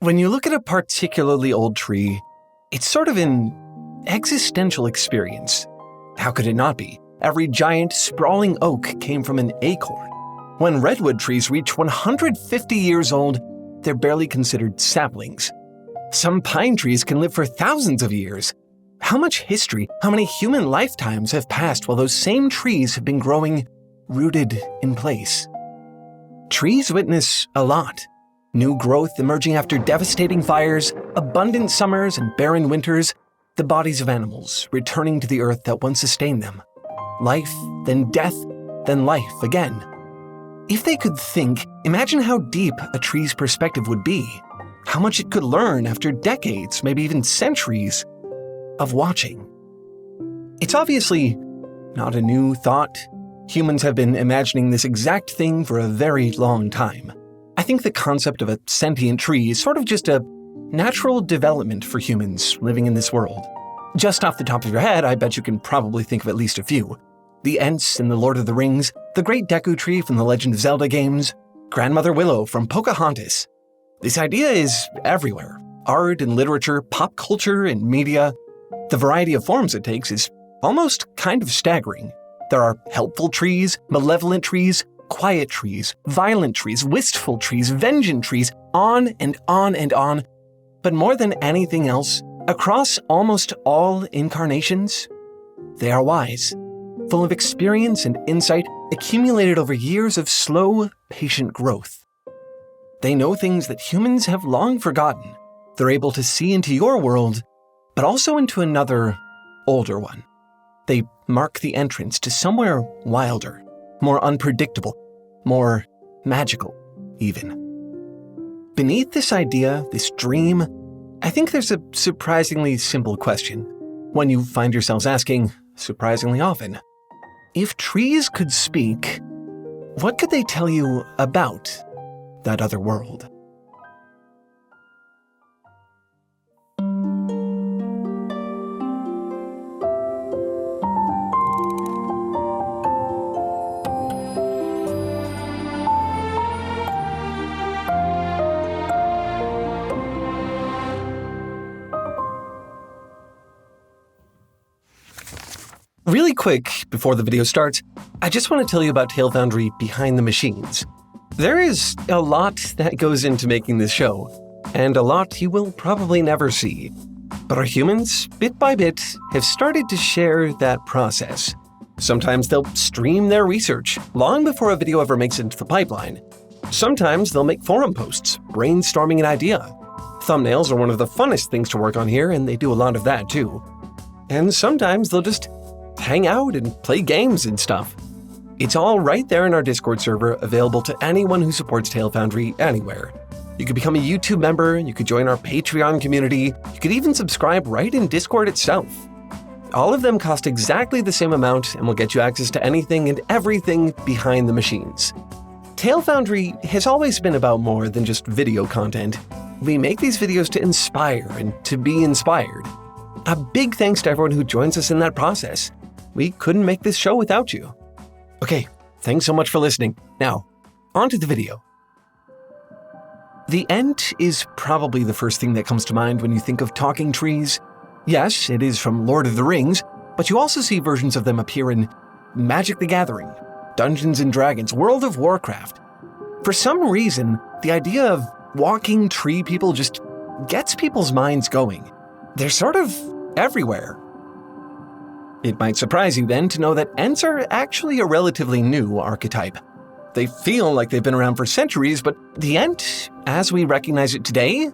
When you look at a particularly old tree, it's sort of an existential experience. How could it not be? Every giant, sprawling oak came from an acorn. When redwood trees reach 150 years old, they're barely considered saplings. Some pine trees can live for thousands of years. How much history, how many human lifetimes have passed while those same trees have been growing, rooted in place? Trees witness a lot. New growth emerging after devastating fires, abundant summers and barren winters, the bodies of animals returning to the earth that once sustained them. Life, then death, then life again. If they could think, imagine how deep a tree's perspective would be, how much it could learn after decades, maybe even centuries, of watching. It's obviously not a new thought. Humans have been imagining this exact thing for a very long time. I think the concept of a sentient tree is sort of just a natural development for humans living in this world. Just off the top of your head, I bet you can probably think of at least a few. The Ents in The Lord of the Rings, the Great Deku Tree from the Legend of Zelda games, Grandmother Willow from Pocahontas. This idea is everywhere. Art and literature, pop culture and media. The variety of forms it takes is almost kind of staggering. There are helpful trees, malevolent trees, quiet trees, violent trees, wistful trees, vengeant trees, on and on and on. But more than anything else, across almost all incarnations, they are wise, full of experience and insight accumulated over years of slow, patient growth. They know things that humans have long forgotten. They're able to see into your world, but also into another, older one. They mark the entrance to somewhere wilder, more unpredictable, more magical, even. Beneath this idea, this dream, I think there's a surprisingly simple question, one you find yourselves asking surprisingly often. If trees could speak, what could they tell you about that other world? Really quick, before the video starts, I just want to tell you about Foundry behind the machines. There is a lot that goes into making this show, and a lot you will probably never see. But our humans, bit by bit, have started to share that process. Sometimes they'll stream their research, long before a video ever makes it into the pipeline. Sometimes they'll make forum posts, brainstorming an idea. Thumbnails are one of the funnest things to work on here, and they do a lot of that too. And sometimes they'll just hang out and play games and stuff. It's all right there in our Discord server, available to anyone who supports Foundry anywhere. You could become a YouTube member, you could join our Patreon community, you could even subscribe right in Discord itself. All of them cost exactly the same amount and will get you access to anything and everything behind the machines. Foundry has always been about more than just video content. We make these videos to inspire and to be inspired. A big thanks to everyone who joins us in that process. We couldn't make this show without you. Okay, thanks so much for listening. Now, on to the video. The Ent is probably the first thing that comes to mind when you think of talking trees. Yes, it is from Lord of the Rings, but you also see versions of them appear in Magic the Gathering, Dungeons & Dragons, World of Warcraft. For some reason, the idea of walking tree people just gets people's minds going. They're sort of everywhere. It might surprise you then to know that Ents are actually a relatively new archetype. They feel like they've been around for centuries, but the Ent, as we recognize it today,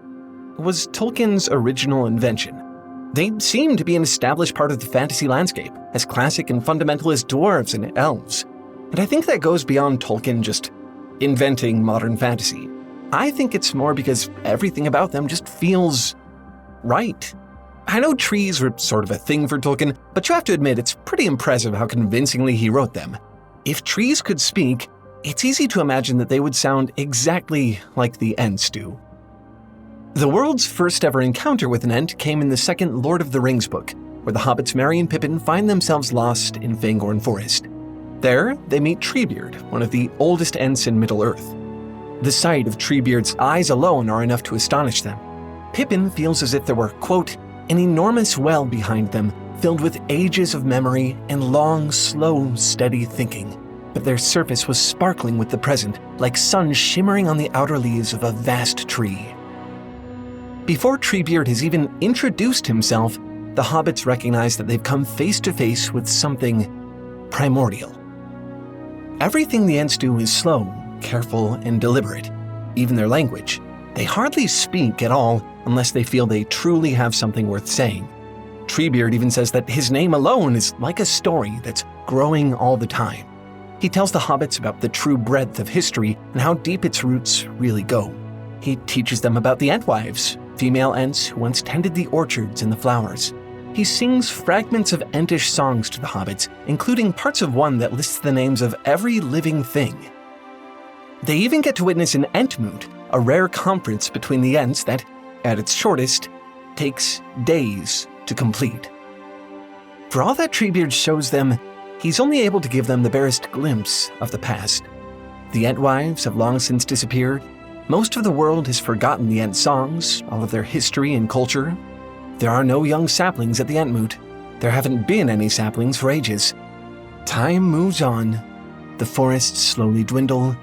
was Tolkien's original invention. They seem to be an established part of the fantasy landscape, as classic and fundamental as dwarves and elves. And I think that goes beyond Tolkien just inventing modern fantasy. I think it's more because everything about them just feels right. I know trees were sort of a thing for Tolkien, but you have to admit it's pretty impressive how convincingly he wrote them. If trees could speak, it's easy to imagine that they would sound exactly like the Ents do. The world's first ever encounter with an Ent came in the second Lord of the Rings book, where the hobbits Merry and Pippin find themselves lost in Fangorn Forest. There, they meet Treebeard, one of the oldest Ents in Middle-earth. The sight of Treebeard's eyes alone are enough to astonish them. Pippin feels as if there were, quote, an enormous well behind them, filled with ages of memory and long, slow, steady thinking. But their surface was sparkling with the present, like sun shimmering on the outer leaves of a vast tree. Before Treebeard has even introduced himself, the hobbits recognize that they've come face to face with something primordial. Everything the Ents do is slow, careful, and deliberate. Even their language. They hardly speak at all unless they feel they truly have something worth saying. Treebeard even says that his name alone is like a story that's growing all the time. He tells the hobbits about the true breadth of history and how deep its roots really go. He teaches them about the Entwives, female Ents who once tended the orchards and the flowers. He sings fragments of Entish songs to the hobbits, including parts of one that lists the names of every living thing. They even get to witness an Entmoot, a rare conference between the Ents that, at its shortest, takes days to complete. For all that Treebeard shows them, he's only able to give them the barest glimpse of the past. The Entwives have long since disappeared. Most of the world has forgotten the Ent songs, all of their history and culture. There are no young saplings at the Entmoot. There haven't been any saplings for ages. Time moves on. The forests slowly dwindle.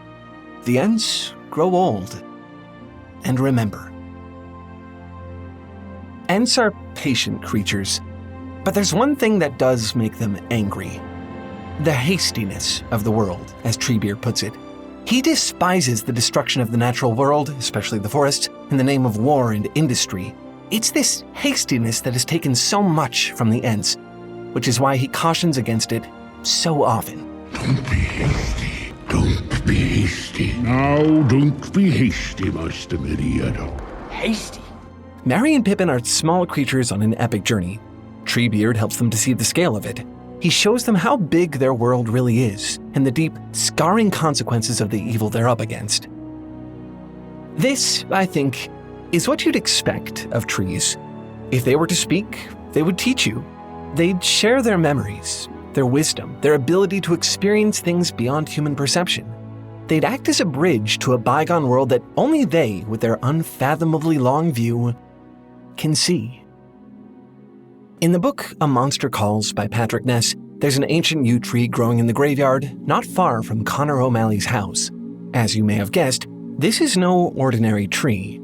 The Ents grow old. And remember. Ents are patient creatures, but there's one thing that does make them angry. The hastiness of the world, as Treebeard puts it. He despises the destruction of the natural world, especially the forests, in the name of war and industry. It's this hastiness that has taken so much from the Ents, which is why he cautions against it so often. Don't be hasty. Don't be hasty. Now, don't be hasty, Master Meriadoc. Hasty? Merry and Pippin are small creatures on an epic journey. Treebeard helps them to see the scale of it. He shows them how big their world really is and the deep, scarring consequences of the evil they're up against. This, I think, is what you'd expect of trees. If they were to speak, they would teach you. They'd share their memories, their wisdom, their ability to experience things beyond human perception. They'd act as a bridge to a bygone world that only they, with their unfathomably long view, can see. In the book A Monster Calls by Patrick Ness, there's an ancient yew tree growing in the graveyard not far from Connor O'Malley's house. As you may have guessed, this is no ordinary tree.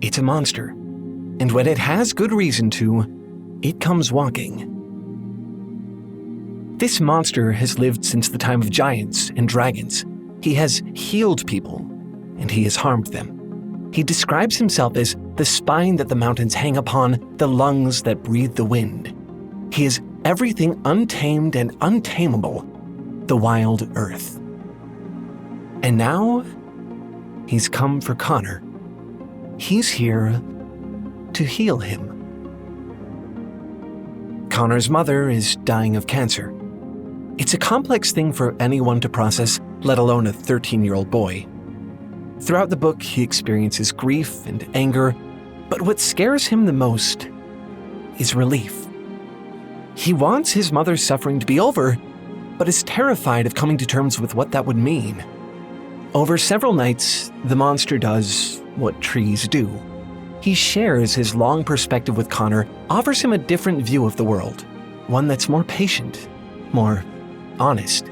It's a monster. And when it has good reason to, it comes walking. This monster has lived since the time of giants and dragons. He has healed people, and he has harmed them. He describes himself as the spine that the mountains hang upon, the lungs that breathe the wind. He is everything untamed and untamable, the wild earth. And now, he's come for Connor. He's here to heal him. Connor's mother is dying of cancer. It's a complex thing for anyone to process, let alone a 13-year-old boy. Throughout the book, he experiences grief and anger, but what scares him the most is relief. He wants his mother's suffering to be over, but is terrified of coming to terms with what that would mean. Over several nights, the monster does what trees do. He shares his long perspective with Connor, offers him a different view of the world, one that's more patient, more honest.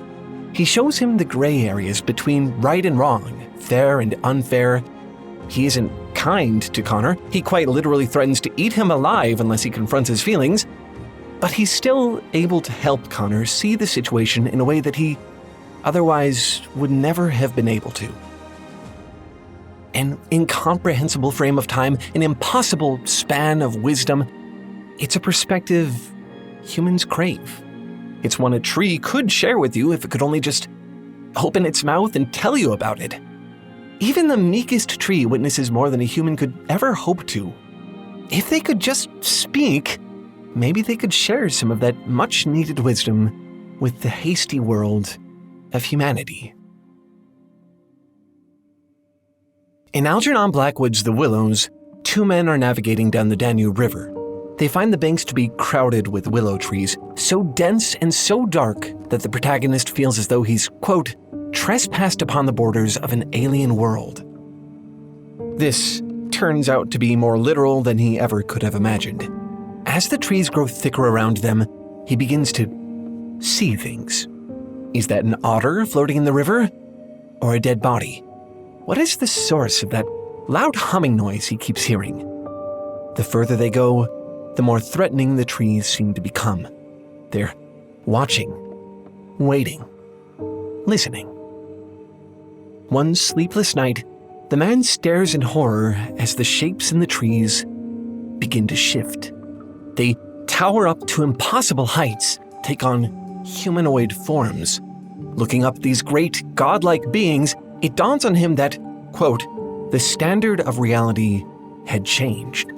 He shows him the gray areas between right and wrong, fair and unfair. He isn't kind to Connor. He quite literally threatens to eat him alive unless he confronts his feelings. But he's still able to help Connor see the situation in a way that he otherwise would never have been able to. An incomprehensible frame of time, an impossible span of wisdom. It's a perspective humans crave. It's one a tree could share with you if it could only just open its mouth and tell you about it. Even the meekest tree witnesses more than a human could ever hope to. If they could just speak, maybe they could share some of that much-needed wisdom with the hasty world of humanity. In Algernon Blackwood's The Willows, two men are navigating down the Danube River. They find the banks to be crowded with willow trees, so dense and so dark that the protagonist feels as though he's, quote, trespassed upon the borders of an alien world. This turns out to be more literal than he ever could have imagined. As the trees grow thicker around them, he begins to see things. Is that an otter floating in the river? Or a dead body? What is the source of that loud humming noise he keeps hearing? The further they go, the more threatening the trees seem to become. They're watching, waiting, listening. One sleepless night, the man stares in horror as the shapes in the trees begin to shift. They tower up to impossible heights, take on humanoid forms. Looking up at these great, godlike beings, it dawns on him that, quote, the standard of reality had changed.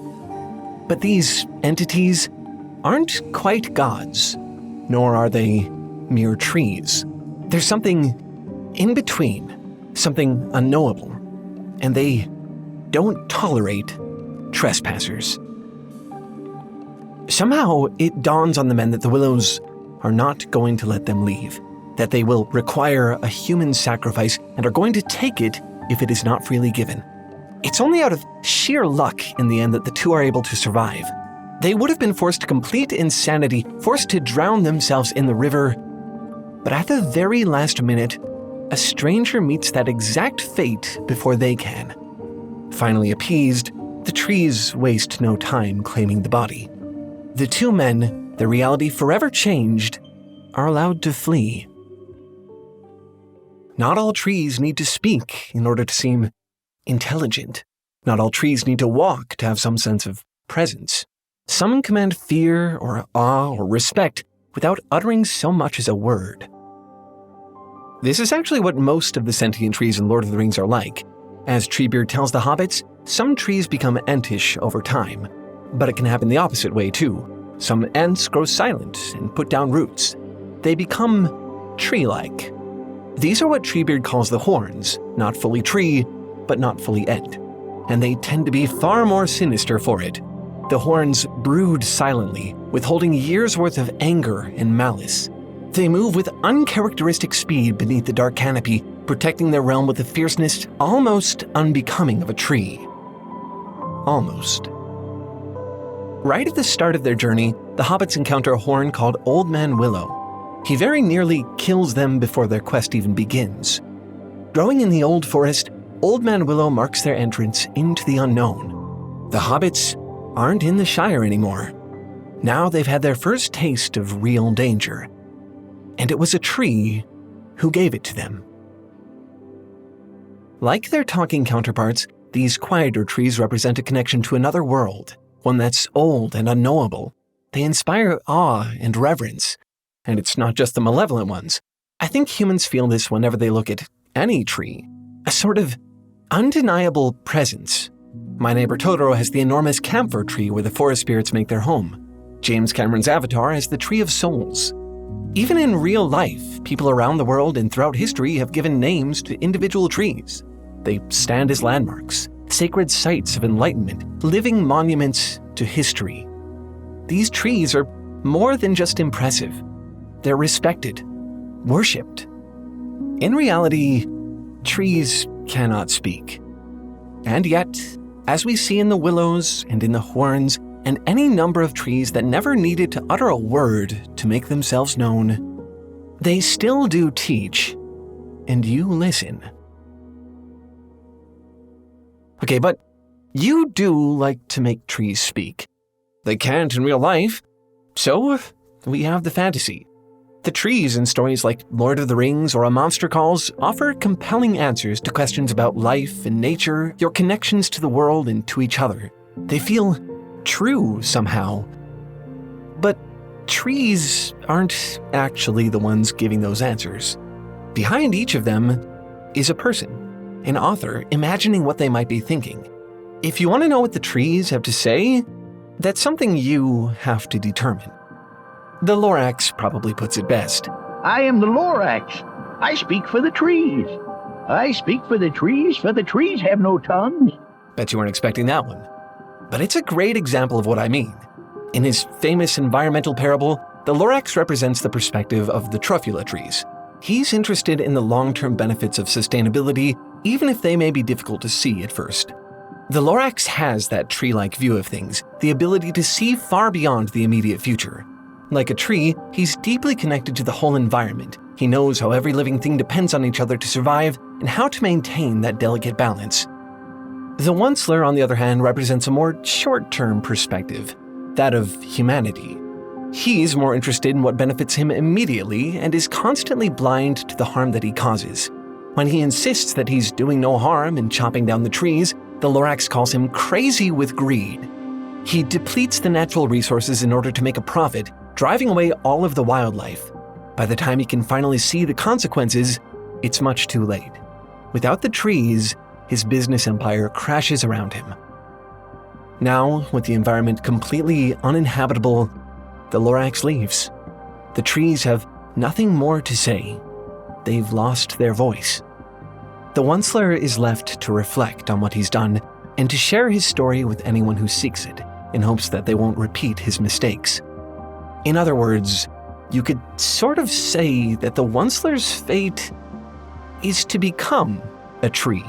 But these entities aren't quite gods, nor are they mere trees. There's something in between, something unknowable, and they don't tolerate trespassers. Somehow, it dawns on the men that the Willows are not going to let them leave, that they will require a human sacrifice and are going to take it if it is not freely given. It's only out of sheer luck in the end that the two are able to survive. They would have been forced to complete insanity, forced to drown themselves in the river, but at the very last minute, a stranger meets that exact fate before they can. Finally appeased, the trees waste no time claiming the body. The two men, their reality forever changed, are allowed to flee. Not all trees need to speak in order to seem intelligent. Not all trees need to walk to have some sense of presence. Some command fear or awe or respect without uttering so much as a word. This is actually what most of the sentient trees in Lord of the Rings are like. As Treebeard tells the hobbits, some trees become entish over time, but it can happen the opposite way too. Some ents grow silent and put down roots. They become tree-like. These are what Treebeard calls the horns, not fully tree, but not fully ent. And they tend to be far more sinister for it. The horns brood silently, withholding years' worth of anger and malice. They move with uncharacteristic speed beneath the dark canopy, protecting their realm with a fierceness almost unbecoming of a tree. Almost. Right at the start of their journey, the hobbits encounter a horn called Old Man Willow. He very nearly kills them before their quest even begins. Growing in the old forest, Old Man Willow marks their entrance into the unknown. The hobbits aren't in the Shire anymore. Now they've had their first taste of real danger. And it was a tree who gave it to them. Like their talking counterparts, these quieter trees represent a connection to another world, one that's old and unknowable. They inspire awe and reverence. And it's not just the malevolent ones. I think humans feel this whenever they look at any tree. A sort of undeniable presence. My Neighbor Totoro has the enormous camphor tree where the forest spirits make their home. James Cameron's Avatar has the Tree of Souls. Even in real life, people around the world and throughout history have given names to individual trees. They stand as landmarks, sacred sites of enlightenment, living monuments to history. These trees are more than just impressive. They're respected, worshipped. In reality, trees cannot speak. And yet, as we see in the willows and in the horns and any number of trees that never needed to utter a word to make themselves known, they still do teach, and you listen. Okay, but you do like to make trees speak. They can't in real life, so we have the fantasy. The trees in stories like Lord of the Rings or A Monster Calls offer compelling answers to questions about life and nature, your connections to the world and to each other. They feel true somehow. But trees aren't actually the ones giving those answers. Behind each of them is a person, an author, imagining what they might be thinking. If you want to know what the trees have to say, that's something you have to determine. The Lorax probably puts it best. I am the Lorax. I speak for the trees. I speak for the trees have no tongues. Bet you weren't expecting that one. But it's a great example of what I mean. In his famous environmental parable, the Lorax represents the perspective of the truffula trees. He's interested in the long-term benefits of sustainability, even if they may be difficult to see at first. The Lorax has that tree-like view of things, the ability to see far beyond the immediate future. Like a tree, he's deeply connected to the whole environment. He knows how every living thing depends on each other to survive and how to maintain that delicate balance. The Onceler, on the other hand, represents a more short-term perspective, that of humanity. He's more interested in what benefits him immediately and is constantly blind to the harm that he causes. When he insists that he's doing no harm in chopping down the trees, the Lorax calls him crazy with greed. He depletes the natural resources in order to make a profit, driving away all of the wildlife. By the time he can finally see the consequences, it's much too late. Without the trees, his business empire crashes around him. Now, with the environment completely uninhabitable, the Lorax leaves. The trees have nothing more to say. They've lost their voice. The Onceler is left to reflect on what he's done and to share his story with anyone who seeks it, in hopes that they won't repeat his mistakes. In other words, you could sort of say that the Onceler's fate is to become a tree,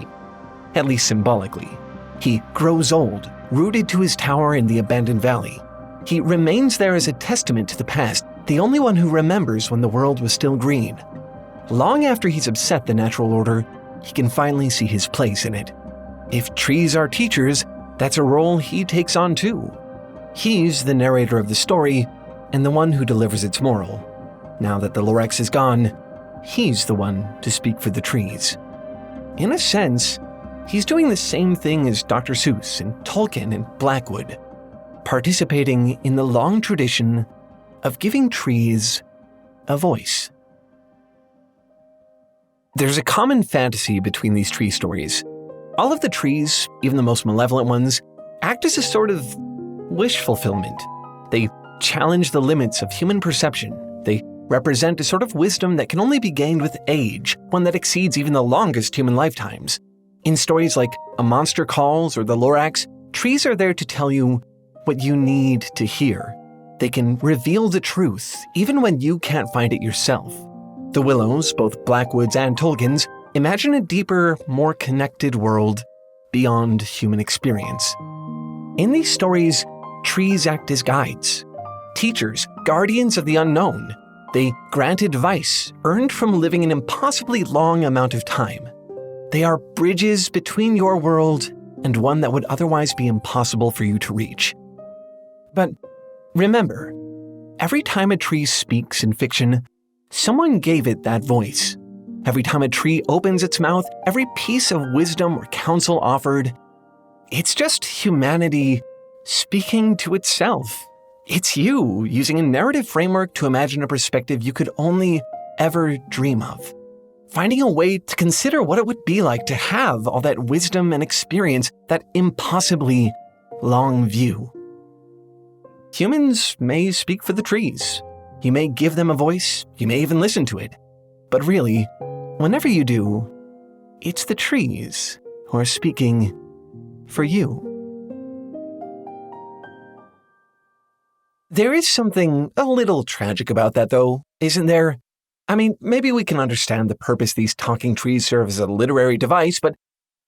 at least symbolically. He grows old, rooted to his tower in the abandoned valley. He remains there as a testament to the past, the only one who remembers when the world was still green. Long after he's upset the natural order, he can finally see his place in it. If trees are teachers, that's a role he takes on too. He's the narrator of the story and the one who delivers its moral. Now that the Lorax is gone, he's the one to speak for the trees. In a sense, he's doing the same thing as Dr. Seuss and Tolkien and Blackwood, participating in the long tradition of giving trees a voice. There's a common fantasy between these tree stories. All of the trees, even the most malevolent ones, act as a sort of wish fulfillment. They challenge the limits of human perception. They represent a sort of wisdom that can only be gained with age, one that exceeds even the longest human lifetimes. In stories like A Monster Calls or The Lorax, trees are there to tell you what you need to hear. They can reveal the truth, even when you can't find it yourself. The Willows, both Blackwood's and Tolkien's, imagine a deeper, more connected world beyond human experience. In these stories, trees act as guides, teachers, guardians of the unknown. They grant advice earned from living an impossibly long amount of time. They are bridges between your world and one that would otherwise be impossible for you to reach. But remember, every time a tree speaks in fiction, someone gave it that voice. Every time a tree opens its mouth, every piece of wisdom or counsel offered, it's just humanity speaking to itself. It's you using a narrative framework to imagine a perspective you could only ever dream of. Finding a way to consider what it would be like to have all that wisdom and experience, that impossibly long view. Humans may speak for the trees. You may give them a voice, you may even listen to it. But really, whenever you do, it's the trees who are speaking for you. There is something a little tragic about that, though, isn't there? I mean, maybe we can understand the purpose these talking trees serve as a literary device, but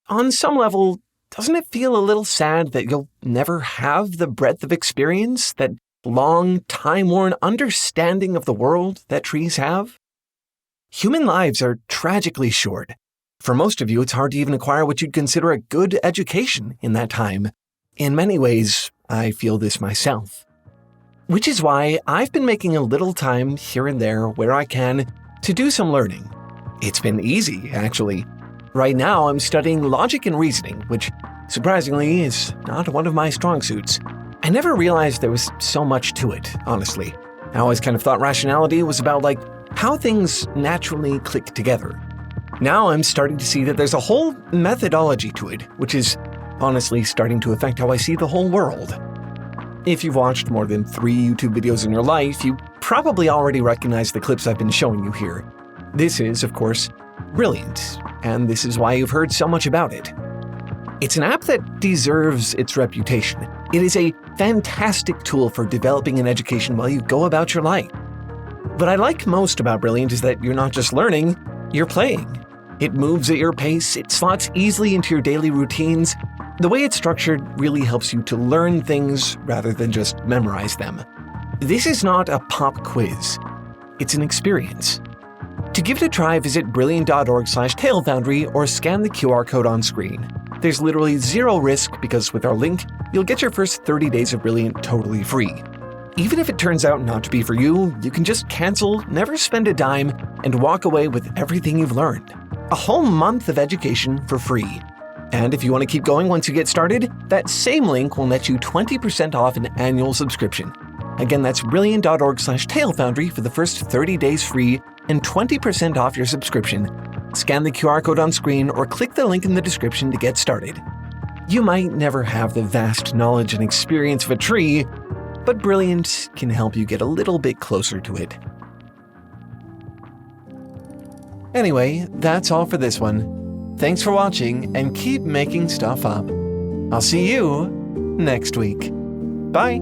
on some level, doesn't it feel a little sad that you'll never have the breadth of experience, that long, time-worn understanding of the world that trees have? Human lives are tragically short. For most of you, it's hard to even acquire what you'd consider a good education in that time. In many ways, I feel this myself. Which is why I've been making a little time here and there where I can to do some learning. It's been easy, actually. Right now, I'm studying logic and reasoning, which, surprisingly, is not one of my strong suits. I never realized there was so much to it, honestly. I always kind of thought rationality was about, like, how things naturally click together. Now I'm starting to see that there's a whole methodology to it, which is honestly starting to affect how I see the whole world. If you've watched more than 3 YouTube videos in your life, you probably already recognize the clips I've been showing you here. This is, of course, brilliant, and this is why you've heard so much about it. It's an app that deserves its reputation. It is a fantastic tool for developing an education while you go about your life. What I like most about Brilliant is that you're not just learning, you're playing. It moves at your pace, it slots easily into your daily routines. The way it's structured really helps you to learn things rather than just memorize them. This is not a pop quiz. It's an experience. To give it a try, visit brilliant.org/TaleFoundry or scan the QR code on screen. There's literally zero risk because with our link, you'll get your first 30 days of Brilliant totally free. Even if it turns out not to be for you, you can just cancel, never spend a dime, and walk away with everything you've learned. A whole month of education for free. And if you want to keep going once you get started, that same link will net you 20% off an annual subscription. Again, that's brilliant.org/TaleFoundry for the first 30 days free and 20% off your subscription. Scan the QR code on screen or click the link in the description to get started. You might never have the vast knowledge and experience of a tree, but Brilliant can help you get a little bit closer to it. Anyway, that's all for this one. Thanks for watching and keep making stuff up. I'll see you next week. Bye!